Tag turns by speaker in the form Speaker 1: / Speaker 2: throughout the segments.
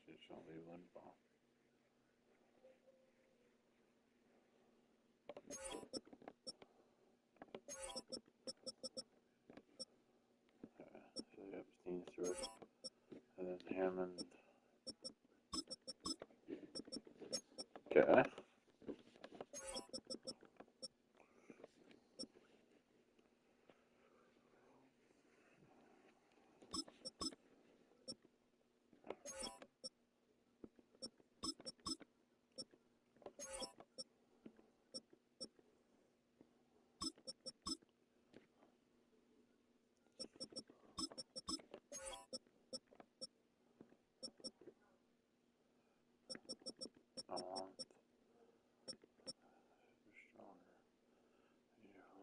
Speaker 1: It's only one ball. So Epstein's through it. And then Hammond. Okay. I want stronger. Yeah,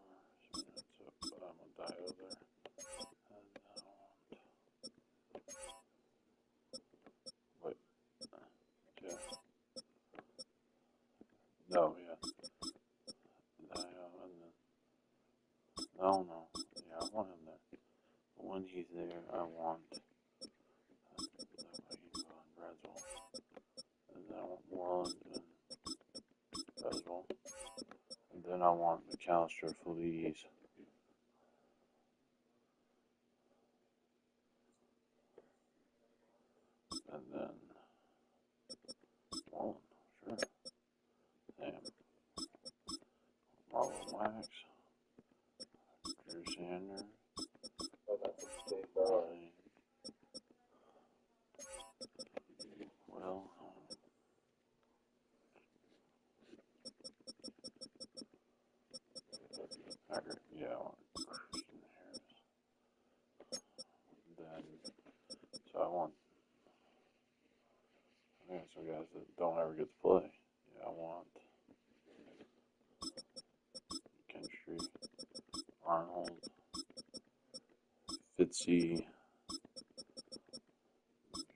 Speaker 1: so that's up, but I'm gonna die over there. And I want. Wait. Yeah. No, yeah. And then. No. Yeah, I want him there. But when he's there, I want. Bradwell. And then I want Moreland and Bradwell. And then I want McAllister, Feliz. And then Moreland, sure. Sam. Marlon Wax. Drew Sanders. Well, yeah, I want Christian Harris. Then, so I want, yeah, some guys that don't ever get to play. Yeah, I want Kentry, Arnold, Fitzy,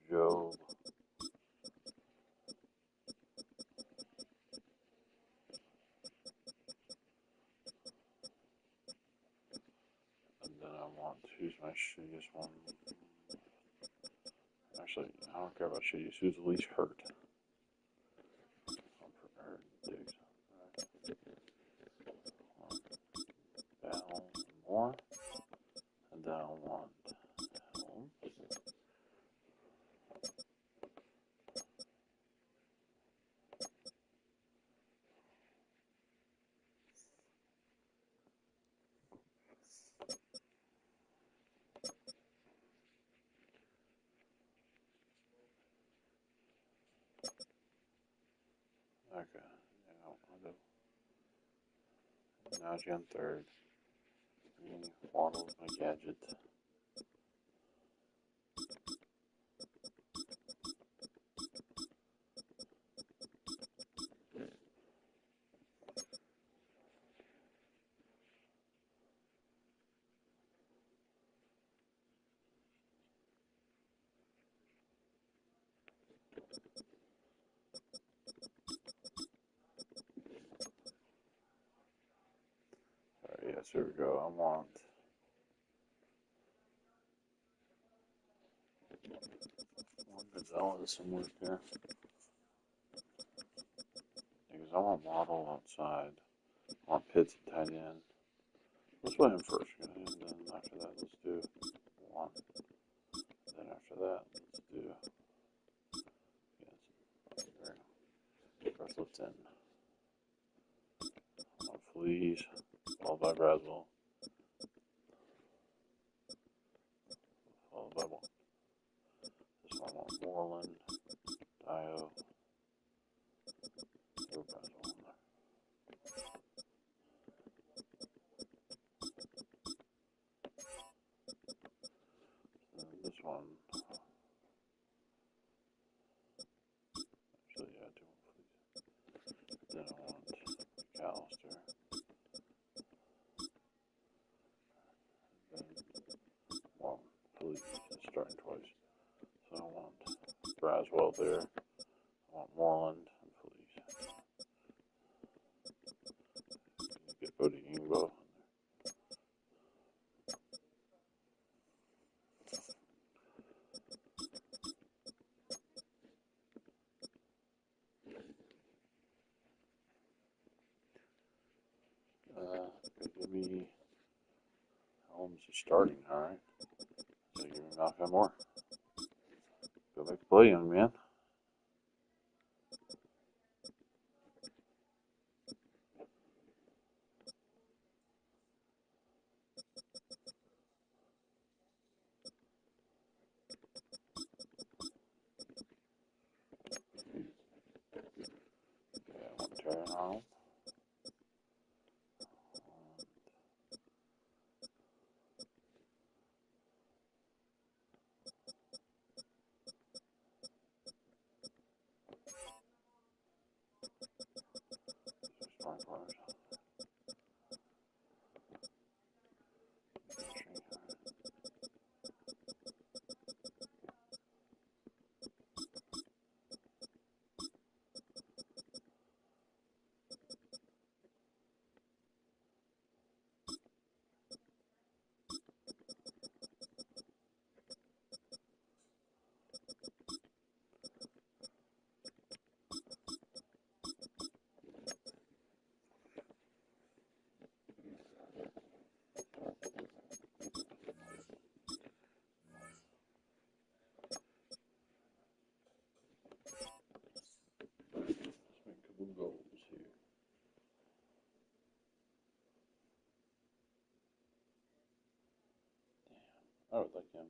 Speaker 1: Joe. And then I want, who's my shittiest one? Actually, I don't care about shittiest. Who's the least hurt? Diggs. Bell more. And then I want Helms. Okay, yeah, I'll do. Najee on third. Waddle's my gadget. Alright, yes, here we go. I want Gonzalez some work there. Because I want Waddle outside. I want Pitts at tight end. Let's put him first, and then after that, let's do one. Then after that, let's do. Yes, first, let's end. I want Feliz, followed by Braswell. Followed by one. This one I want Moreland, Dio, throw Braswell in there. well there. I want Moreland. Please. Get Odie Ingbo. Give me Holmes is starting, alright. So give me Malcolm Moore. Go back to play, young man. Okay, I want Terry Arnold. Goals here. I would like him.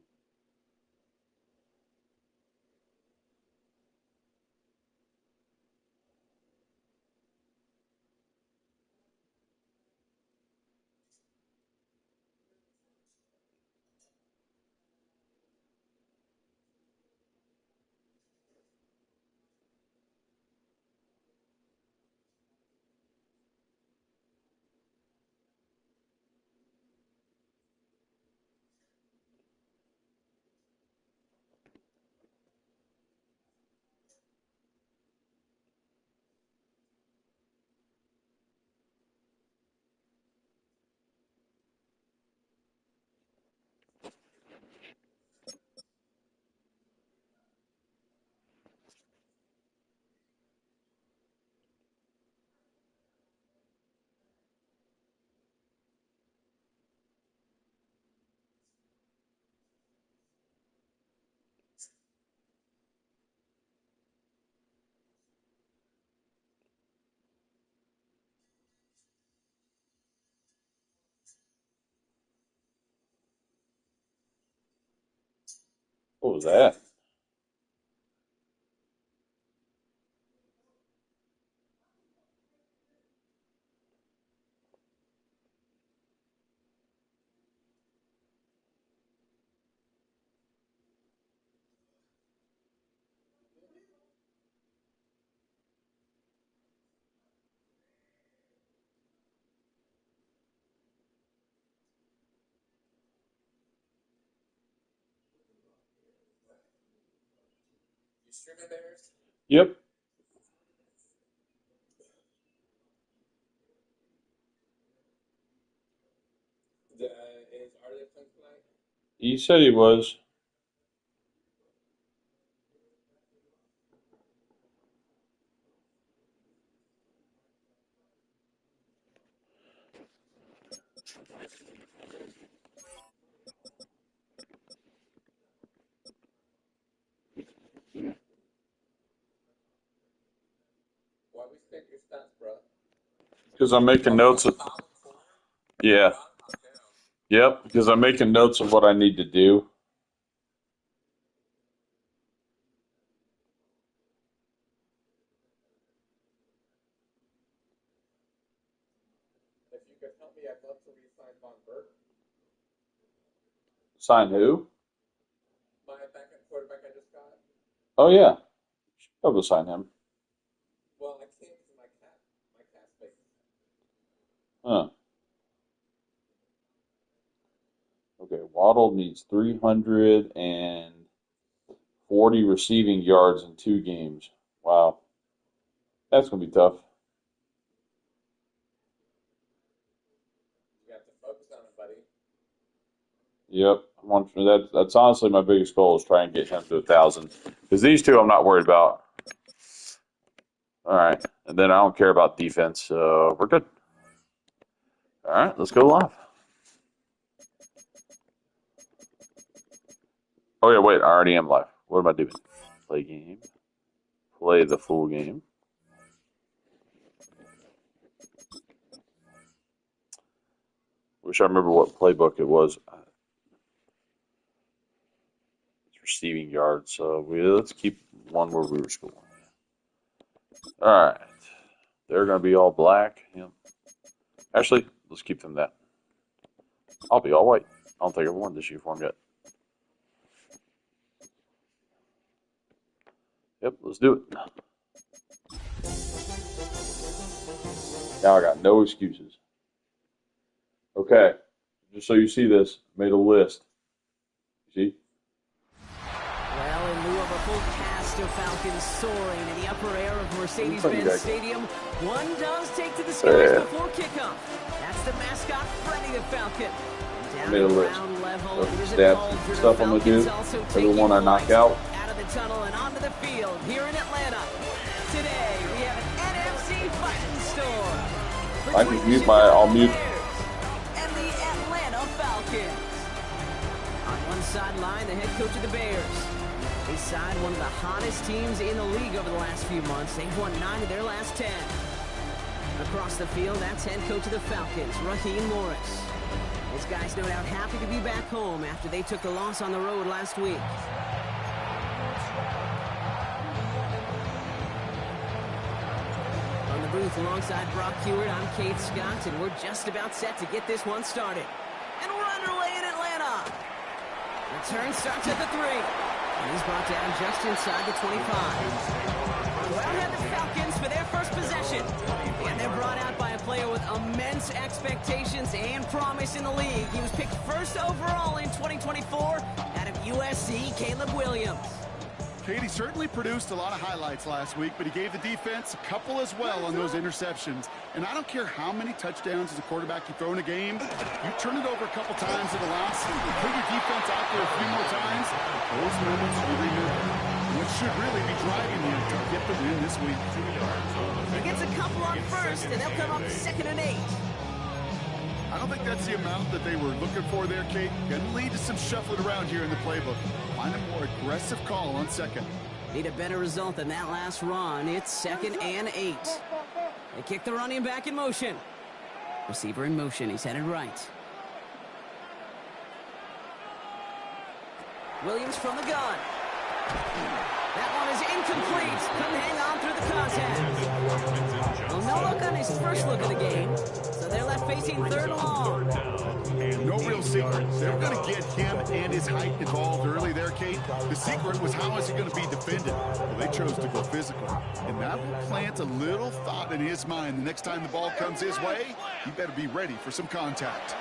Speaker 1: What was that? Yep. He said he was. Because I'm making notes of. Yeah. Yep. Because I'm making notes of what I need to do. Sign who? Oh yeah. I will sign him. Huh. Okay. Waddle needs 340 40 receiving yards in 2 games. Wow. That's going to be tough.
Speaker 2: You have to focus on it, buddy.
Speaker 1: Yep. That's honestly my biggest goal is try and get him to 1,000. Because these two I'm not worried about. All right. And then I don't care about defense, so we're good. All right, let's go live. Oh, yeah, wait. I already am live. What am I doing? Play game. Play the full game. Wish I remember what playbook it was. It's receiving yards, so let's keep one where we were scoring. All right. They're going to be all black. Yeah. Actually, let's keep them that. I'll be all white. I don't think I've worn this uniform yet. Yep, let's do it. Now I got no excuses. Okay, just so you see this, made a list. See?
Speaker 3: Well, in lieu of a full cast of Falcons soaring in the upper air of Mercedes-Benz Stadium, one does take to the skies before kickoff. That's the mascot, Freddy the Falcon.
Speaker 1: I made a list of stats and stuff I'm going to do. Everyone I knock out.
Speaker 3: Out of the tunnel and onto the field here in Atlanta. Today, we have an NFC fighting storm.
Speaker 1: I can mute I'll mute.
Speaker 3: And the Atlanta Falcons. On one sideline, the head coach of the Bears. They side one of the hottest teams in the league over the last few months. They've won 9 of their last 10. Across the field, that's head coach of the Falcons, Raheem Morris. This guy's no doubt happy to be back home after they took a loss on the road last week. On the booth alongside Brock Hewitt, I'm Kate Scott, and we're just about set to get this one started. And we're underway in Atlanta. The turn starts at the 3. And he's brought down just inside the 25. Well ahead the Falcons for their first possession. And they're brought out by a player with immense expectations and promise in the league. He was picked first overall in 2024 out of USC, Caleb Williams.
Speaker 4: Katie certainly produced a lot of highlights last week, but he gave the defense a couple as well on those interceptions. And I don't care how many touchdowns as a quarterback you throw in a game, you turn it over a couple times at a loss, you put your defense out there a few more times, those moments really matter. What should really be driving you to get the win this week.
Speaker 3: He gets a couple on first, and they'll come up 2nd and 8.
Speaker 4: I don't think that's the amount that they were looking for there, Kate. Going to lead to some shuffling around here in the playbook. Find a more aggressive call on 2nd.
Speaker 3: Need a better result than that last run. It's 2nd and 8. They kick the running back in motion. Receiver in motion. He's headed right. Williams from the gun. That one is incomplete. Couldn't hang on through the contact. Well, no look on his first look of the game, so they're left facing 3rd and long.
Speaker 4: No real secret. They were going to get him and his height involved early there, Kate. The secret was how is he going to be defended? Well, they chose to go physical. And that will plant a little thought in his mind. The next time the ball comes his way, he better be ready for some contact.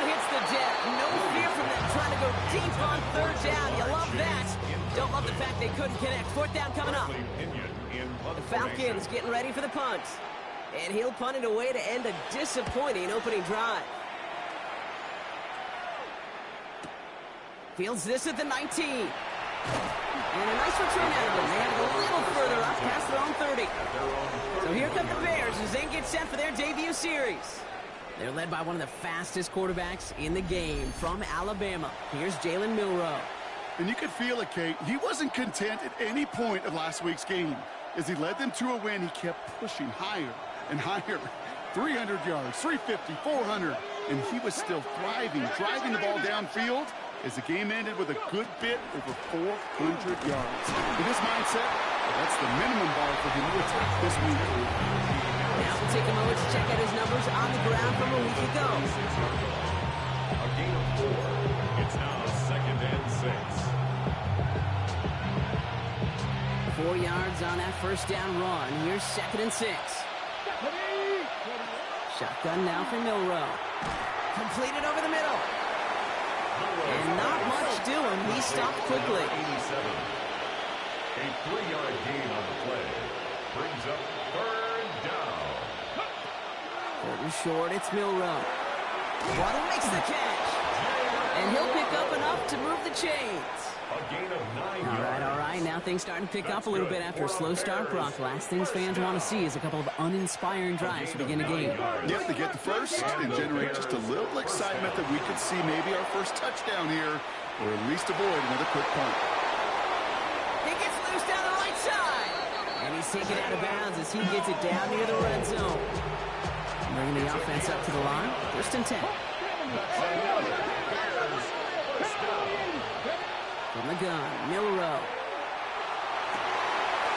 Speaker 3: Hits the deck. No fear from them trying to go deep on 3rd down. You love that. Don't love the fact they couldn't connect. 4th down coming up. The Falcons getting ready for the punt. And he'll punt it away to end a disappointing opening drive. Fields this at the 19. And a nice return out of them. They have it a little further up past their own 30. So here come the Bears as they get set for their debut series. They're led by one of the fastest quarterbacks in the game from Alabama. Here's Jalen Milroe.
Speaker 4: And you could feel it, Kate. He wasn't content at any point of last week's game. As he led them to a win, he kept pushing higher and higher. 300 yards, 350, 400. And he was still thriving, driving the ball downfield as the game ended with a good bit over 400 yards. With his mindset, that's the minimum bar for him to attack this week.
Speaker 3: Now we'll take a moment to check out his numbers on the ground from a week ago.
Speaker 2: A gain of 4. It's now 2nd and 6.
Speaker 3: 4 yards on that first down run. Here's 2nd and 6. Shotgun now for Milroe. Completed over the middle. And not much doing. He stopped quickly.
Speaker 2: 87. A 3-yard gain on the play. Brings up third down.
Speaker 3: Third and short, it's Milrow. Waddle makes the catch. And he'll pick up enough to move the chains.
Speaker 2: A gain of 9 yards.
Speaker 3: All right. Now things starting to pick up a little bit after a slow start, Brock. Last things fans want to see is a couple of uninspiring drives to begin a game.
Speaker 4: Yep, to get the first and generate just a little excitement that we could see maybe our first touchdown here, or at least avoid another quick punt.
Speaker 3: He gets loose down the right side. And he's taken out of bounds as he gets it down near the red zone. Bringing the offense up to the line. First and 10. From the gun, Milrow.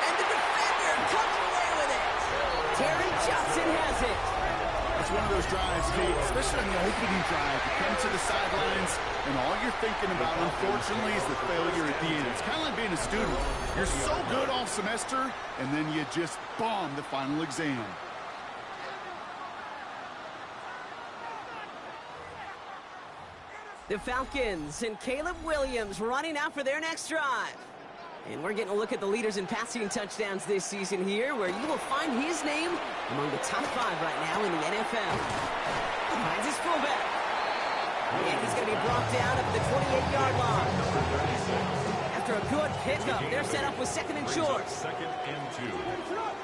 Speaker 3: And the defender comes away with it. Terry Johnson has it.
Speaker 4: It's one of those drives, Kate, especially on the opening drive. You come to the sidelines, and all you're thinking about, unfortunately, is the failure at the end. It's kind of like being a student. You're so good all semester, and then you just bomb the final exam.
Speaker 3: The Falcons and Caleb Williams running out for their next drive. And we're getting a look at the leaders in passing touchdowns this season here, where you will find his name among the top 5 right now in the NFL. Finds his fullback. And he's going to be brought down at the 28-yard line. After a good pickup, they're set up with second and short.
Speaker 2: Second and 2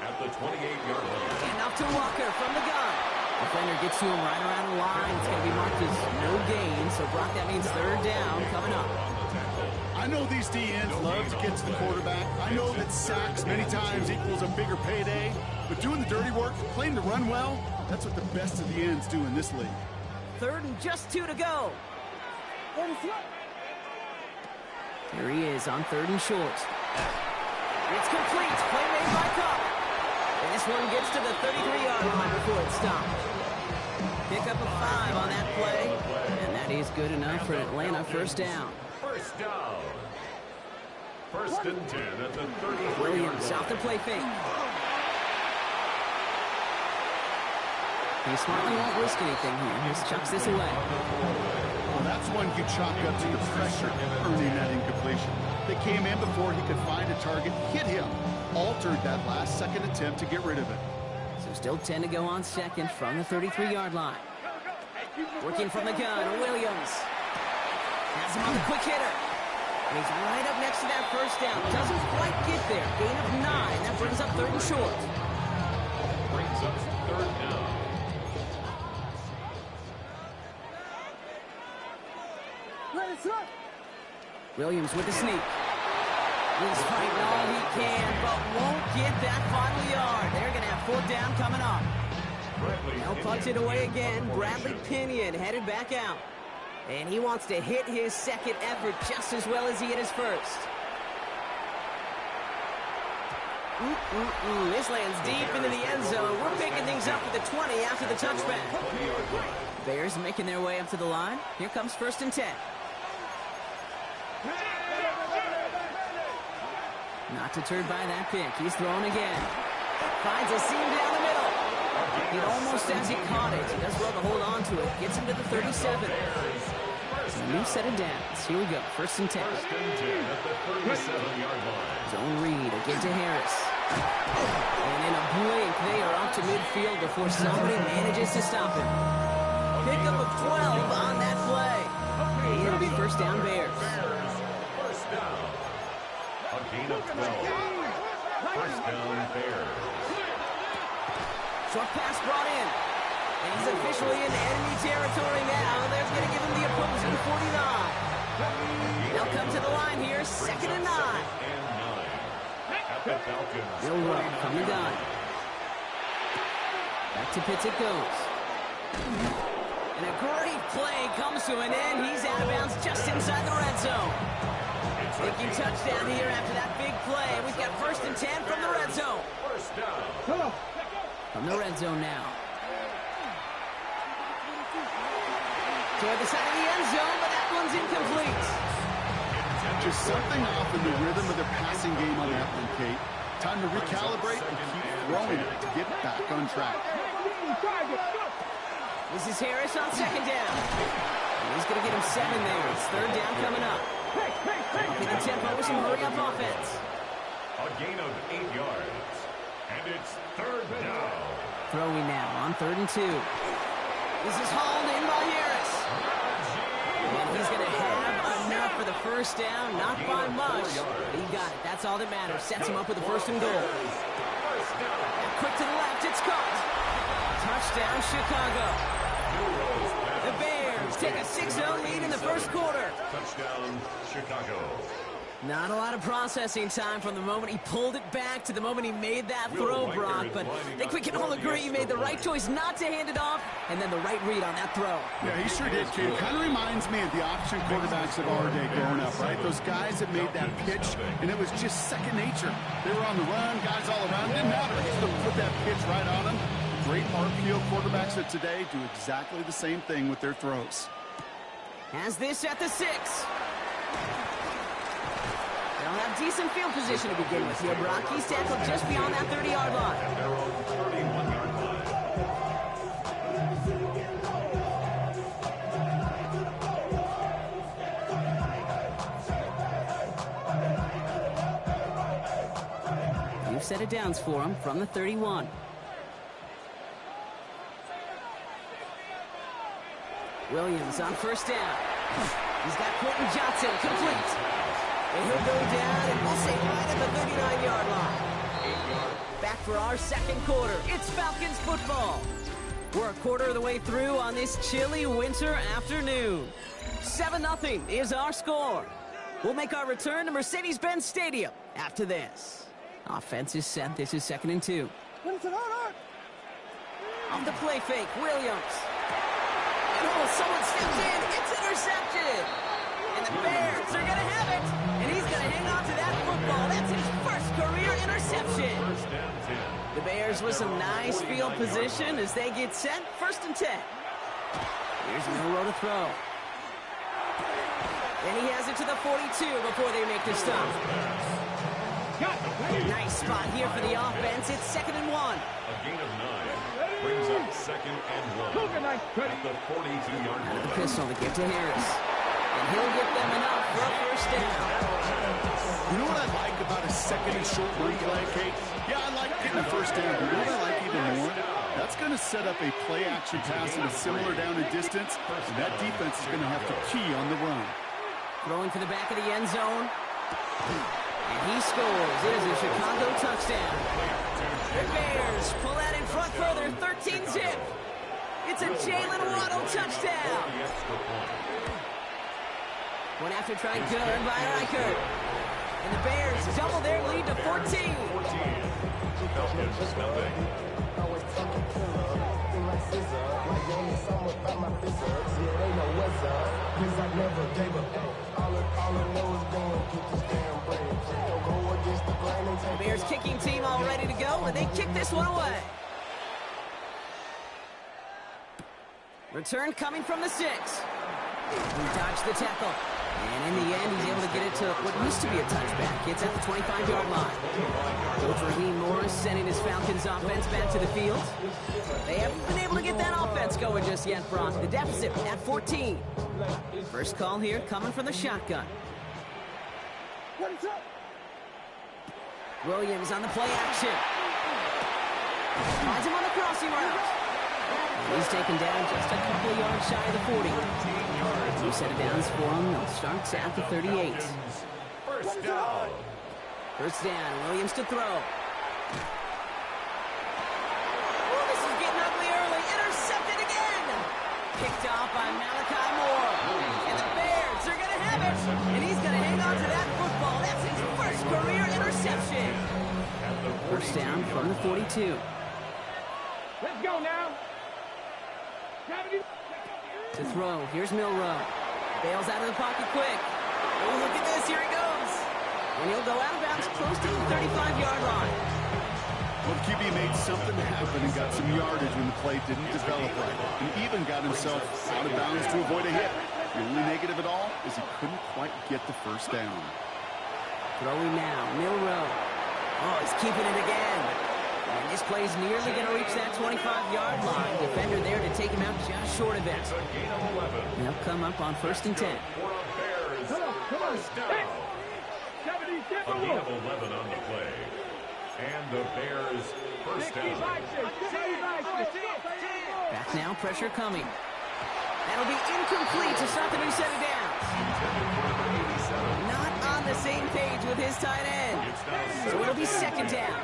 Speaker 2: at the 28-yard line.
Speaker 3: And off to Walker from the gun. Defender gets to him right around the line. It's going to be marked as no gain. So, Brock, that means third down coming up.
Speaker 4: I know these DNs love to get to the quarterback. I know that sacks many times equals a bigger payday. But doing the dirty work, playing to run well, that's what the best of the ends do in this league.
Speaker 3: Third and just 2 to go. Here he is on third and short. It's complete. Play made by Cobb. And this one gets to the 33-yard line before it stopped. Pick up a 5 on that play. And that is good enough for an Atlanta first down.
Speaker 2: First down. First and 10 at the 33-yard
Speaker 3: Williams
Speaker 2: line.
Speaker 3: off the play fake. He smartly won't risk anything here. Just chucks this away.
Speaker 4: Well, that's one you chalk up to the pressure earning that incompletion. They came in before he could find a target, hit him, altered that last second attempt to get rid of it.
Speaker 3: So still 10 to go on second from the 33-yard line. Working from the gun, Williams. Has him on the quick hitter. And he's right up next to that first down. Doesn't quite get there. Gain of 9. That brings up third and short.
Speaker 2: Brings up third down.
Speaker 3: Williams with the sneak. He's fighting all he can, but won't get that final yard. They're going to have fourth down coming up. They'll punch it away again. Bradley Pinion headed back out. And he wants to hit his second effort just as well as he hit his first. This lands deep into the end zone. We're picking things up at the 20 after the touchback. Bears making their way up to the line. Here comes first and 10. Not deterred by that pick. He's throwing again. Finds a seam down the middle. It almost as he caught it. He does well to hold on to it. Gets him to the 37. It's a new set of downs. Here we go. First and 10.
Speaker 2: First and 10 at the 37-yard line.
Speaker 3: Zone read. Again to Harris. And in a blink, they are up to midfield before somebody manages to stop him. Pickup of 12 on that play. And it'll be first down Bears.
Speaker 2: First down. A gain of 12. First down Bears.
Speaker 3: Short pass brought in. And he's officially in enemy territory now. They're going to give him the opposing 49. They'll come to the line here. Second and 9.
Speaker 2: At the Falcons.
Speaker 3: Milrow from the gun. Back to Pitts it goes. And a great play comes to an end. He's out of bounds just inside the red zone. Making touchdown here after that big play. We've got first and 10 from the red zone.
Speaker 2: First down.
Speaker 3: From the red zone now. Toward the side of the end zone, but that one's incomplete.
Speaker 4: Just something off in the rhythm of their passing game on that one, Kate. Time to recalibrate and keep throwing it to get back on track.
Speaker 3: This is Harris on second down. He's going to get him 7 there. It's third down coming up. Upping the tempo with some hurry-up offense.
Speaker 2: A gain of 8 yards. And it's third down.
Speaker 3: Throwing now on 3rd and 2. This is hauled in by Harris. And he's going to have enough for the first down. Not by much. But he got it. That's all that matters. Sets him up with a 1st and goal. Quick to the left. It's caught. Touchdown, Chicago. The Bears take a 6-0 lead in the first quarter.
Speaker 2: Touchdown, Chicago.
Speaker 3: Not a lot of processing time from the moment he pulled it back to the moment he made that throw, Brock. But I think we can all agree he made the right choice not to hand it off, and then the right read on that throw.
Speaker 4: Yeah, he sure did, Kid. Kind of reminds me of the option quarterbacks of our day growing up, right? Those guys that made that pitch, and it was just second nature. They were on the run, guys all around. It didn't matter. He's going to put that pitch right on them. Great RPO quarterbacks of today do exactly the same thing with their throws.
Speaker 3: Has this at the 6. They'll have decent field position to begin with here, Brock. He's tackled just beyond that 30-yard line.
Speaker 2: At their own 31-yard
Speaker 3: line. New set of downs for him from the 31. Williams on 1st down. He's got Quentin Johnson complete. And he'll go down, and we'll say right at the 39-yard line. Back for our second quarter. It's Falcons football. We're a quarter of the way through on this chilly winter afternoon. 7-0 is our score. We'll make our return to Mercedes-Benz Stadium after this. Offense is set. This is 2nd and 2. On the play fake, Williams. Oh, someone steps in. It's intercepted. And the Bears are going to have it. And he's going to hang on to that football. That's his first career interception. The Bears with some nice field position as they get set. 1st and 10. Here's Milroe to throw. And he has it to the 42 before they make the stop. Nice spot here for the offense. It's 2nd and 1.
Speaker 2: A gain of 9. Brings up 2nd and 1 at the 42-yard line.
Speaker 3: The pistol to give to Harris. And he'll get them enough for a 1st down.
Speaker 4: You know what I like about a 2nd and short run play, Kate? Yeah, I like getting a 1st down. But you know what I like even more? That's going to set up a play-action pass in a similar down and distance. And that defense is going to have to key on the run.
Speaker 3: Throwing for the back of the end zone. And he scores. It is a Chicago touchdown. The Bears pull that in front further, 13-zip. It's a Jalen Waddle touchdown. One after try good by Reichert. And the Bears double their lead to 14. The Bears kicking team all ready to go, and they kick this one away. Return coming from the 6. He dodged the tackle. And in the end, he's able to get it to what used to be a touchback. It's at the 25-yard line. Coach Raheem Morris sending his Falcons offense back to the field. They haven't been able to get that offense going just yet, Brock. The deficit at 14. First call here coming from the shotgun. Williams on the play action. Finds him on the crossing route. And he's taken down just a couple of yards shy of the 40. Two set of downs for him. They'll start at the 38.
Speaker 2: First down.
Speaker 3: First down. Williams to throw. Oh, this is getting ugly early. Intercepted again. Picked off by Malachi Moore. And the Bears are going to have it. And he's going to hang on to that football. That's his first career interception. First down from the 42.
Speaker 5: Let's go now.
Speaker 3: To throw. Here's Milroe. Bails out of the pocket quick. Oh, look at this. Here he goes. And he'll go out of bounds close to the 35-yard line.
Speaker 4: Well, the QB made something happen and got some yardage when the play didn't develop right. And even got himself out of bounds to avoid a hit. The only negative at all is he couldn't quite get the first down.
Speaker 3: Throwing now. Milroe. Oh, he's keeping it again. And this play's nearly going to reach that 25-yard line. Defender there to take him out just short of it.
Speaker 2: It's a gain of 11.
Speaker 3: They'll come up on 1st and 10.
Speaker 2: For a Bears first down. A gain of 11 on the play. And the Bears first down.
Speaker 3: Back now, pressure coming. That'll be incomplete to start the new set of downs. Not on the same page with his tight end. So it'll be 2nd down.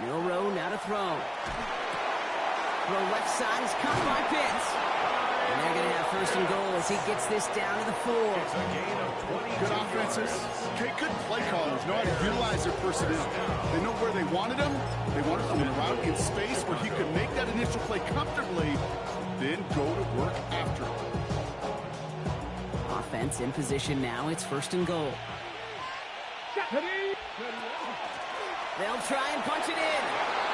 Speaker 3: Milroe now to throw. Throw left side is caught by Pitts. And they're going to have 1st and goal as he gets this down to the 4.
Speaker 2: It's a gain of 22.
Speaker 4: Good offenses. Okay, good play callers know how to utilize their personnel. They know where they wanted them. They wanted them in a route in space where he could make that initial play comfortably, then go to work after it.
Speaker 3: Offense in position now. It's 1st and goal. They'll try and punch it in.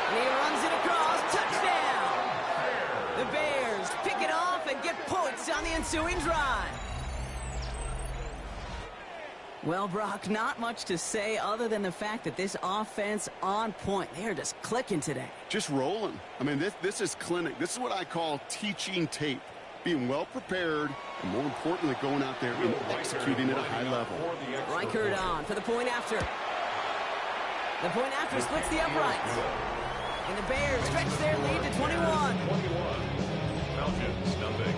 Speaker 3: And he runs it across. Touchdown! The Bears pick it off and get points on the ensuing drive. Well, Brock, not much to say other than the fact that this offense on point. They are just clicking today.
Speaker 4: Just rolling. I mean, this is clinic. This is what I call teaching tape. Being well prepared, and more importantly, going out there and executing at a high level.
Speaker 3: Reichert on for the point after. The point after splits the uprights. And the Bears stretch their lead to 21.
Speaker 2: Falcons nothing.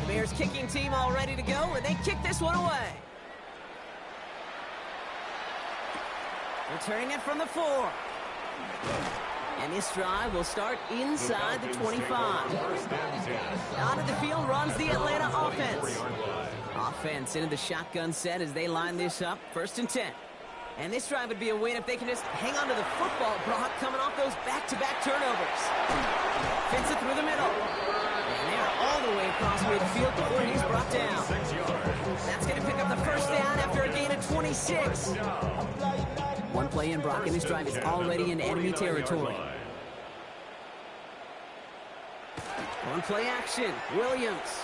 Speaker 3: The Bears kicking team all ready to go, and they kick this one away. Returning it from the 4. And this drive will start inside the 25. Out of the field runs the Atlanta offense. Offense into the shotgun set as they line this up. 1st and 10. And this drive would be a win if they can just hang on to the football, Brock, coming off those back-to-back turnovers. Fence it through the middle. And they're all the way across midfield before he's brought down. That's going to pick up the 1st down after a gain of 26. One play in, Brock, and this drive is already in enemy territory. One play action. Williams.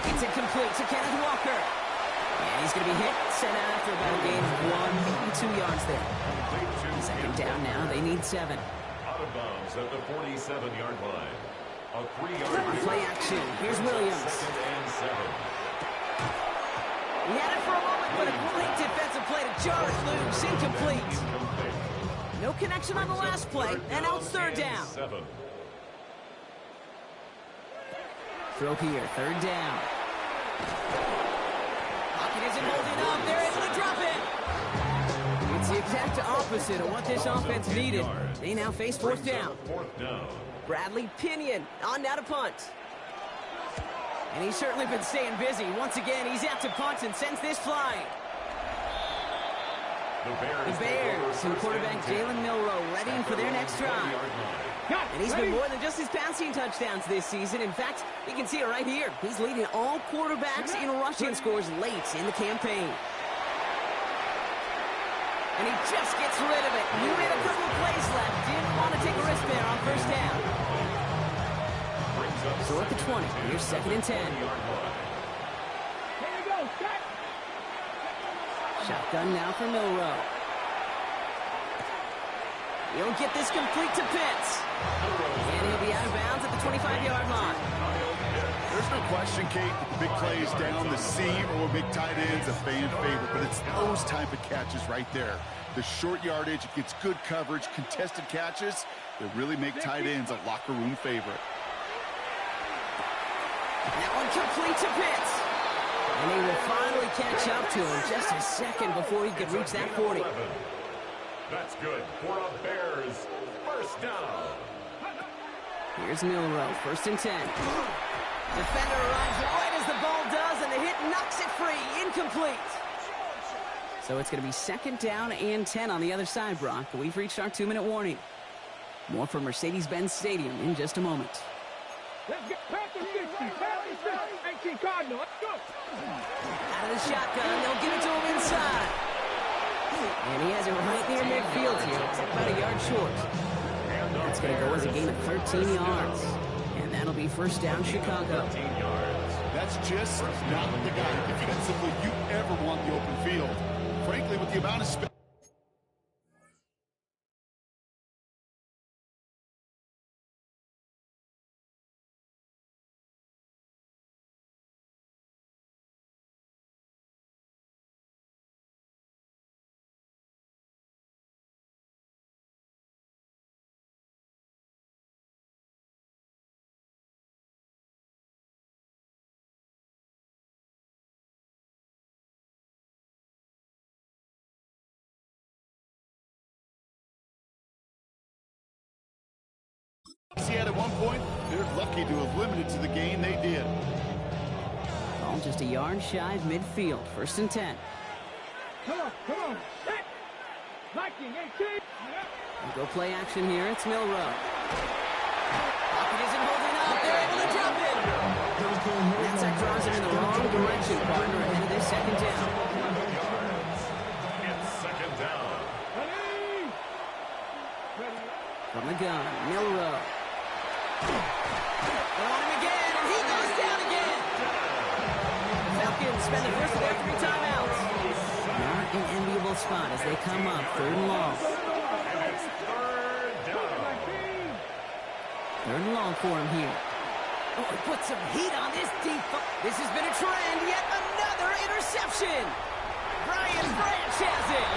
Speaker 3: Gets it complete to Kenneth Walker. And he's going to be hit, sent out after about a gain of 1, 2 yards there. 2nd down now. They need 7.
Speaker 2: Out of bounds at the 47-yard line. A 3-yard
Speaker 3: Play action. Here's Williams.
Speaker 2: 2nd and 7.
Speaker 3: He had it for a moment, but a great defensive play to jar it loose. Incomplete. No connection on the last play, and now it's 3rd down.
Speaker 2: 7.
Speaker 3: Throw here, 3rd down. Pocket isn't holding up. They're able to drop it. It's the exact opposite of what this offense needed. They now face 4th down.
Speaker 2: 4th down.
Speaker 3: Bradley Pinion on now to punt. And he's certainly been staying busy. Once again, he's out to punt and sends this flying. The Bears and quarterback Jalen Milroe ready for their next drive. And he's been more than just his passing touchdowns this season. In fact, you can see it right here. He's leading all quarterbacks in rushing scores late in the campaign. And he just gets rid of it. He made a couple plays left. Didn't want to take a risk there on 1st down. So at the 20, here's 2nd and 10. Shotgun now for Milroe. He'll get this complete to Pitts. And he'll be out of bounds at the 25-yard line.
Speaker 4: There's no question, Kate, that the big plays down the seam or big tight ends a fan favorite, but it's those type of catches right there. The short yardage, it gets good coverage, contested catches that really make tight ends a locker room favorite.
Speaker 3: That one complete to Pitts. And he will finally catch up to him just a second before he could reach that 40.
Speaker 2: That's good for a Bears 1st down.
Speaker 3: Here's Milroe, 1st and 10. Defender arrives right as the ball does, and the hit knocks it free. Incomplete. So it's going to be 2nd down and 10 on the other side, Brock. We've reached our 2-minute warning. More from Mercedes-Benz Stadium in just a moment.
Speaker 5: Let's get past the 60. 18 Cardinal. Let's go.
Speaker 3: Out of the shotgun, they'll give it to him inside. And he has it right near midfield here. It's about a yard short. That's going to go as a gain of 13 yards. And that'll be 1st down Chicago.
Speaker 4: That's just not the guy defensively you ever want in the open field. Frankly, with the amount of space. He had at one point, they're lucky to have limited to the game they did.
Speaker 3: Ball just a yard shy of midfield. 1st and 10.
Speaker 5: Come on. Set. Liking 18.
Speaker 3: We'll go play action here. It's Milrow. Pocket isn't holding up. They're able to drop it. That sack draws it in the wrong direction, partner, ahead of this 2nd down.
Speaker 2: It's 2nd down.
Speaker 5: Ready.
Speaker 3: From the gun, Milrow. They're on him again, and he goes down again. The Falcons spend the first of their 3 timeouts. Not an enviable spot as they come up 3rd and long.
Speaker 2: And it's 3rd down.
Speaker 3: 3rd and long for him here. Oh, he put some heat on this deep. This has been a trend. Yet another interception. Brian Branch has it.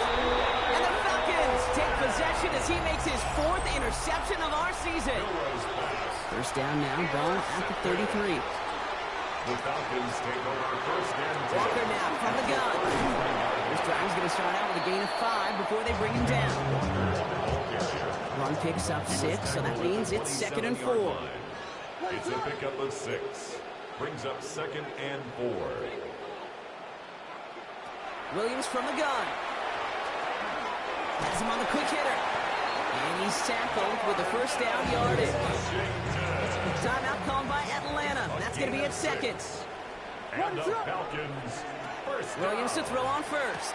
Speaker 3: And the Falcons take possession as he makes his 4th interception of our season. 1st down now, ball at the 33.
Speaker 2: The Falcons take over 1st and 10.
Speaker 3: Walker now from the gun. This drive's going to start out with a gain of 5 before they bring him down. Run picks up 6, so that means it's 2nd and 4.
Speaker 2: It's a pickup of 6. Brings up 2nd and 4.
Speaker 3: Williams from the gun. Has him on the quick hitter. And he's tackled with the 1st down yardage. Timeout called by Atlanta. That's going to be at 2nd.
Speaker 2: And the Falcons 1st down.
Speaker 3: Williams to throw on 1st.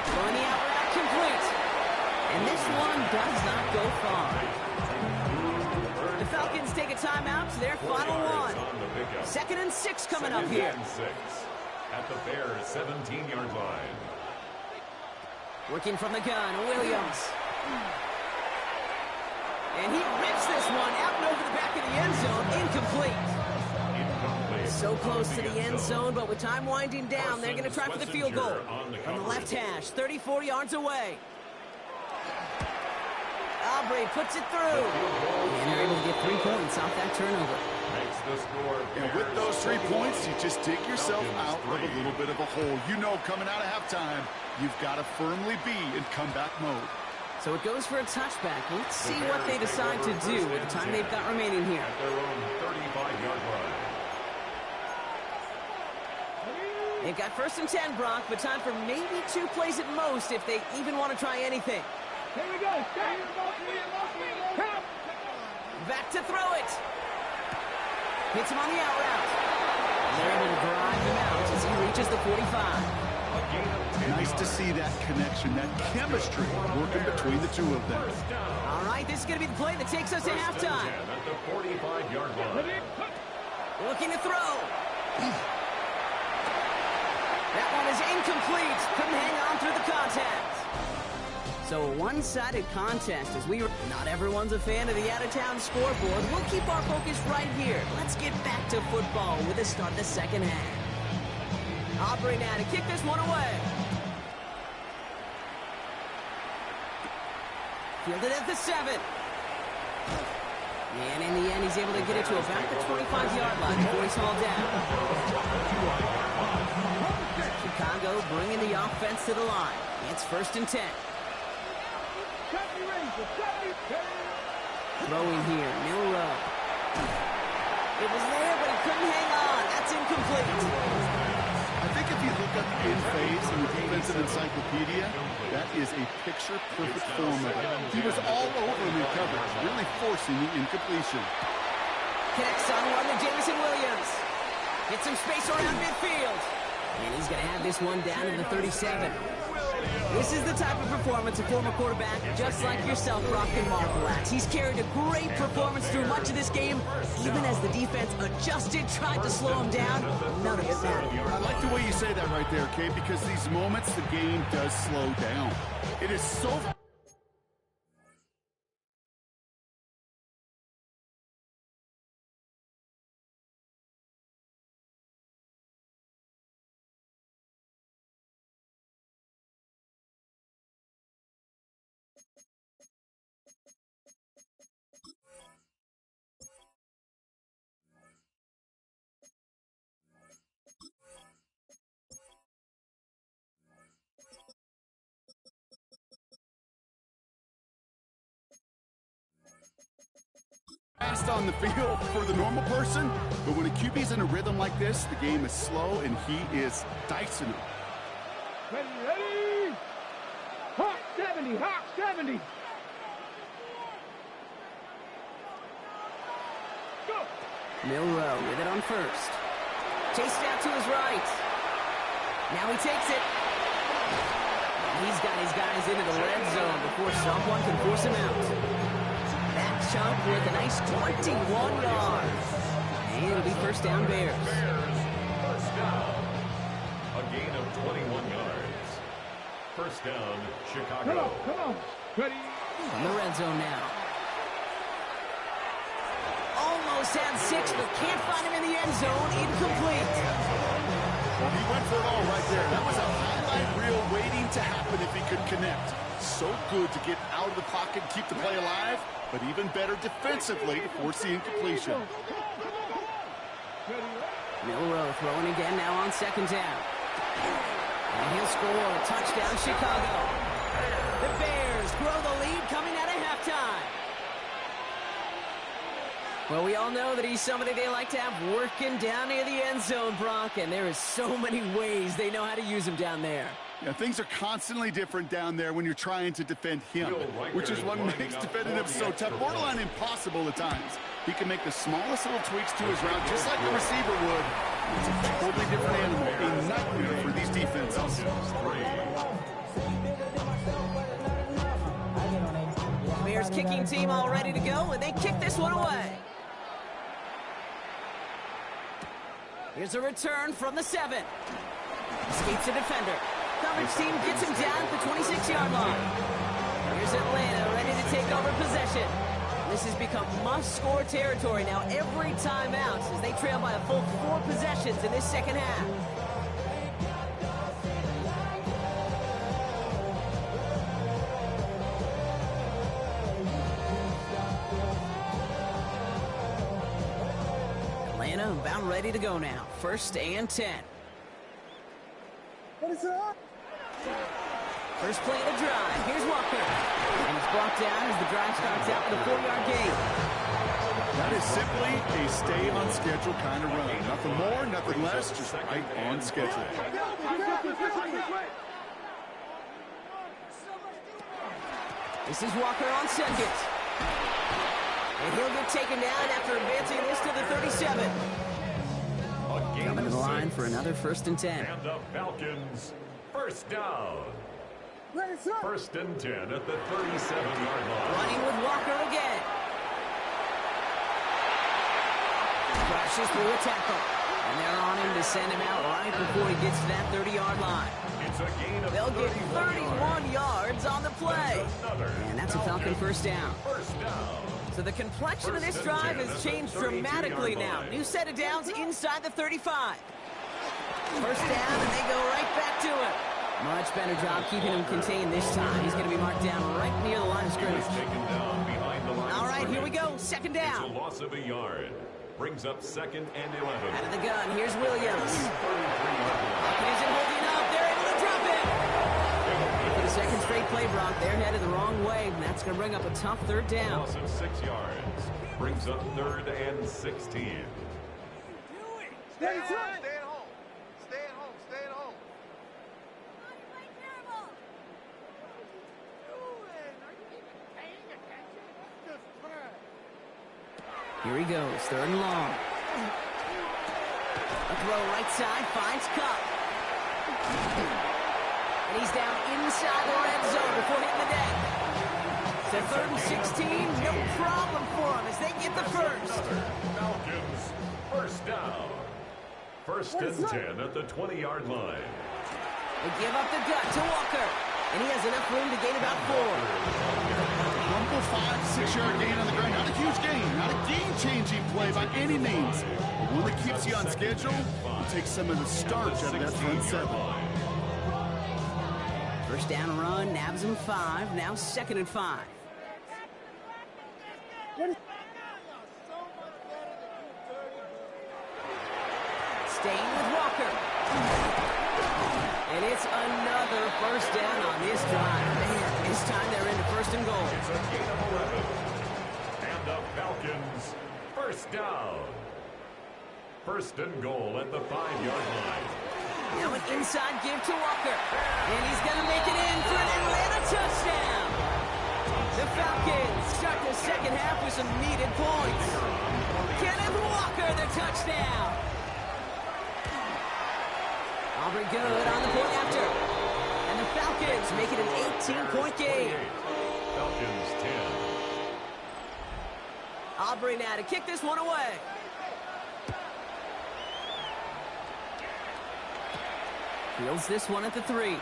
Speaker 3: Throwing the out route complete. And this one does not go far. The Falcons take a timeout to their final one. 2nd and 6 coming up here.
Speaker 2: 2nd and 6 at the Bears' 17-yard line.
Speaker 3: Working from the gun, Williams. And he rips this one out and over the back of the end zone. Incomplete. So close to the end zone, but with time winding down, they're going to try for the field goal. From the left hash, 34 yards away. Aubrey puts it through. And they're able to get 3 points off that turnover.
Speaker 2: Makes the score.
Speaker 4: And with those 3 points, you just dig yourself out of a little bit of a hole. You know, coming out of halftime, you've got to firmly be in comeback mode.
Speaker 3: So it goes for a touchback. Let's see what they decide to do with the time they've got remaining here.
Speaker 2: At their own 35-yard line.
Speaker 3: They've got 1st and 10, Brock, but time for maybe 2 plays at most if they even want to try anything.
Speaker 5: Here we go.
Speaker 3: Back to throw it. Hits him on the out route. And they're able to drive him out as he reaches the 45.
Speaker 4: Nice to see that connection, that chemistry working between the 2 of them.
Speaker 3: All right, this is going to be the play that takes us to halftime.
Speaker 2: At the 45-yard line.
Speaker 3: Looking to throw. That one is incomplete. Couldn't hang on through the contact. So a one-sided contest as not everyone's a fan of the out-of-town scoreboard. We'll keep our focus right here. Let's get back to football with the start of the 2nd half. Aubrey now to kick this one away. Fielded at the 7. And in the end, he's able to get it to about the 25-yard line before he's hauled down. Chicago bringing the offense to the line. It's 1st and 10. Throwing here, Milrow. It was there, but he couldn't hang on. That's incomplete.
Speaker 4: I think if you look up in phase in the defensive encyclopedia, that is a picture-perfect form of it. He was all over him in coverage, really forcing the incompletion.
Speaker 3: Connects on one to Jameson Williams. Gets some space around midfield. And he's going to have this one down to the 37. This is the type of performance a former quarterback, just like yourself, Brock, can marvel at. He's carried a great performance through much of this game. Even as the defense adjusted, tried to slow him down, none of it mattered.
Speaker 4: I like the way you say that right there, Kate, because these moments the game does slow down. It is so... fast on the field for the normal person, but when a QB's in a rhythm like this, the game is slow and he is dicing them.
Speaker 5: Ready? Hawk 70, Hawk 70. Go.
Speaker 3: Milrow with it on first. Chased out to his right. Now he takes it. He's got his guys into the red zone before someone can force him out. That chunk with a nice 21 yards. And it'll be first down, Bears.
Speaker 2: First down. A gain of 21 yards. First down, Chicago.
Speaker 5: Come on. Ready?
Speaker 3: From the red zone now. Almost had 6, but can't find him in the end zone. Incomplete.
Speaker 4: Well, he went for it all right there. That was a highlight reel waiting to happen if he could connect. So good to get out of the pocket and keep the play alive, but even better defensively to force the incompletion.
Speaker 3: Milrow throwing again now on second down. And he'll score a touchdown, Chicago. The Bears grow the lead coming out of halftime. Well, we all know that he's somebody they like to have working down near the end zone, Brock, and there is so many ways they know how to use him down there.
Speaker 4: Yeah, things are constantly different down there when you're trying to defend him, which is what makes defending him so tough, borderline impossible at times. He can make the smallest little tweaks to his route, just like a receiver would. It's a totally different animal, a nightmare for these defenses.
Speaker 3: Bears kicking team all ready to go, and they kick this one away. Here's a return from the 7. Escapes the defender. Coverage team gets him down at the 26-yard line. Here's Atlanta ready to take over possession. This has become must-score territory now every time out as they trail by a full 4 possessions in this second half. Atlanta about ready to go now. First and 10. First play of the drive. Here's Walker. And it's brought down as the drive starts out with a 4-yard gain.
Speaker 4: That is simply a stay-on-schedule kind of run. Nothing more, nothing less, just right on schedule.
Speaker 3: This is Walker on second. And he'll get taken down after advancing this to the 37. Coming to the line for another first and 10.
Speaker 2: And the Falcons, first down. First and 10 at the 37-yard line.
Speaker 3: Running with Walker again. Crashes through a tackle. And they're on him to send him out right before he gets to that 30-yard line.
Speaker 2: It's a gain of
Speaker 3: They'll get 31 yards on the play. And that's a Falcon first down.
Speaker 2: First down.
Speaker 3: So the complexion of this drive has changed dramatically now. New set of downs inside the 35. First down, and they go right back to it. Much better job keeping him contained this time. He's going to be marked down right near the line of scrimmage. All right, here we go. Second down.
Speaker 2: It's a loss of a yard. Brings up second and 11.
Speaker 3: Out of the gun, here's Williams. He isn't holding up. They're able to drop it. For the second straight play, Brock, they're headed the wrong way, and that's going to bring up a tough third down.
Speaker 2: Loss of 6 yards. Brings up third and 16.
Speaker 5: Stay at home. Stay at home. Stay at home. Stay at home.
Speaker 3: Here he goes, third and long. A throw right side, finds Cup. And he's down inside the red zone before hitting the deck. So 3rd and 16, no problem for them as they get the first.
Speaker 2: Falcons, first down. 1st and 10 at the 20-yard line.
Speaker 3: They give up the gut to Walker. And he has enough room to gain about 4.
Speaker 4: Humble 5-6-yard gain on the ground. Not a huge gain. Not a game-changing play by any means. But one that keeps you on schedule and takes some of the starch out of that front 7.
Speaker 3: First down run, nabs him 5. Now 2nd and 5. Staying with Walker. And it's another first down on this drive. Man, this time they're into 1st and goal.
Speaker 2: It's a gain of 11. And the Falcons, first down. 1st and goal at the 5-yard line.
Speaker 3: Now an inside give to Walker. And he's going to make it in for an Atlanta touchdown. The Falcons start the 2nd half with some needed points. Kenneth Walker, the touchdown. Aubrey good on the point after. And the Falcons make it an 18-point game.
Speaker 2: Falcons 10.
Speaker 3: Aubrey now to kick this one away. Fields this one at the 3.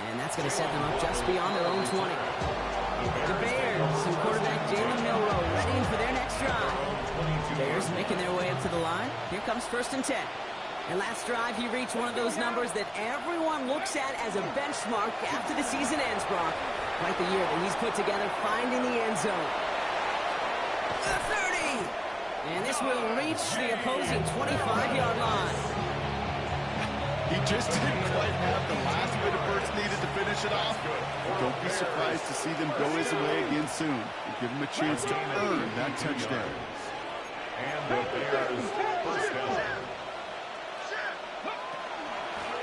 Speaker 3: And that's going to set them up just beyond their own 20. The Bears and quarterback Jalen Milroe ready for their next drive. Bears making their way up to the line. Here comes 1st and 10. And last drive, he reached one of those numbers that everyone looks at as a benchmark after the season ends, Brock. Quite the year that he's put together finding the end zone. The 30! And this will reach the opposing 25-yard line.
Speaker 4: He just didn't quite have the last bit of burst needed to finish it off. Don't be surprised to see them go his way again soon and give him a chance to earn that touchdown.
Speaker 2: And the Bears, first down.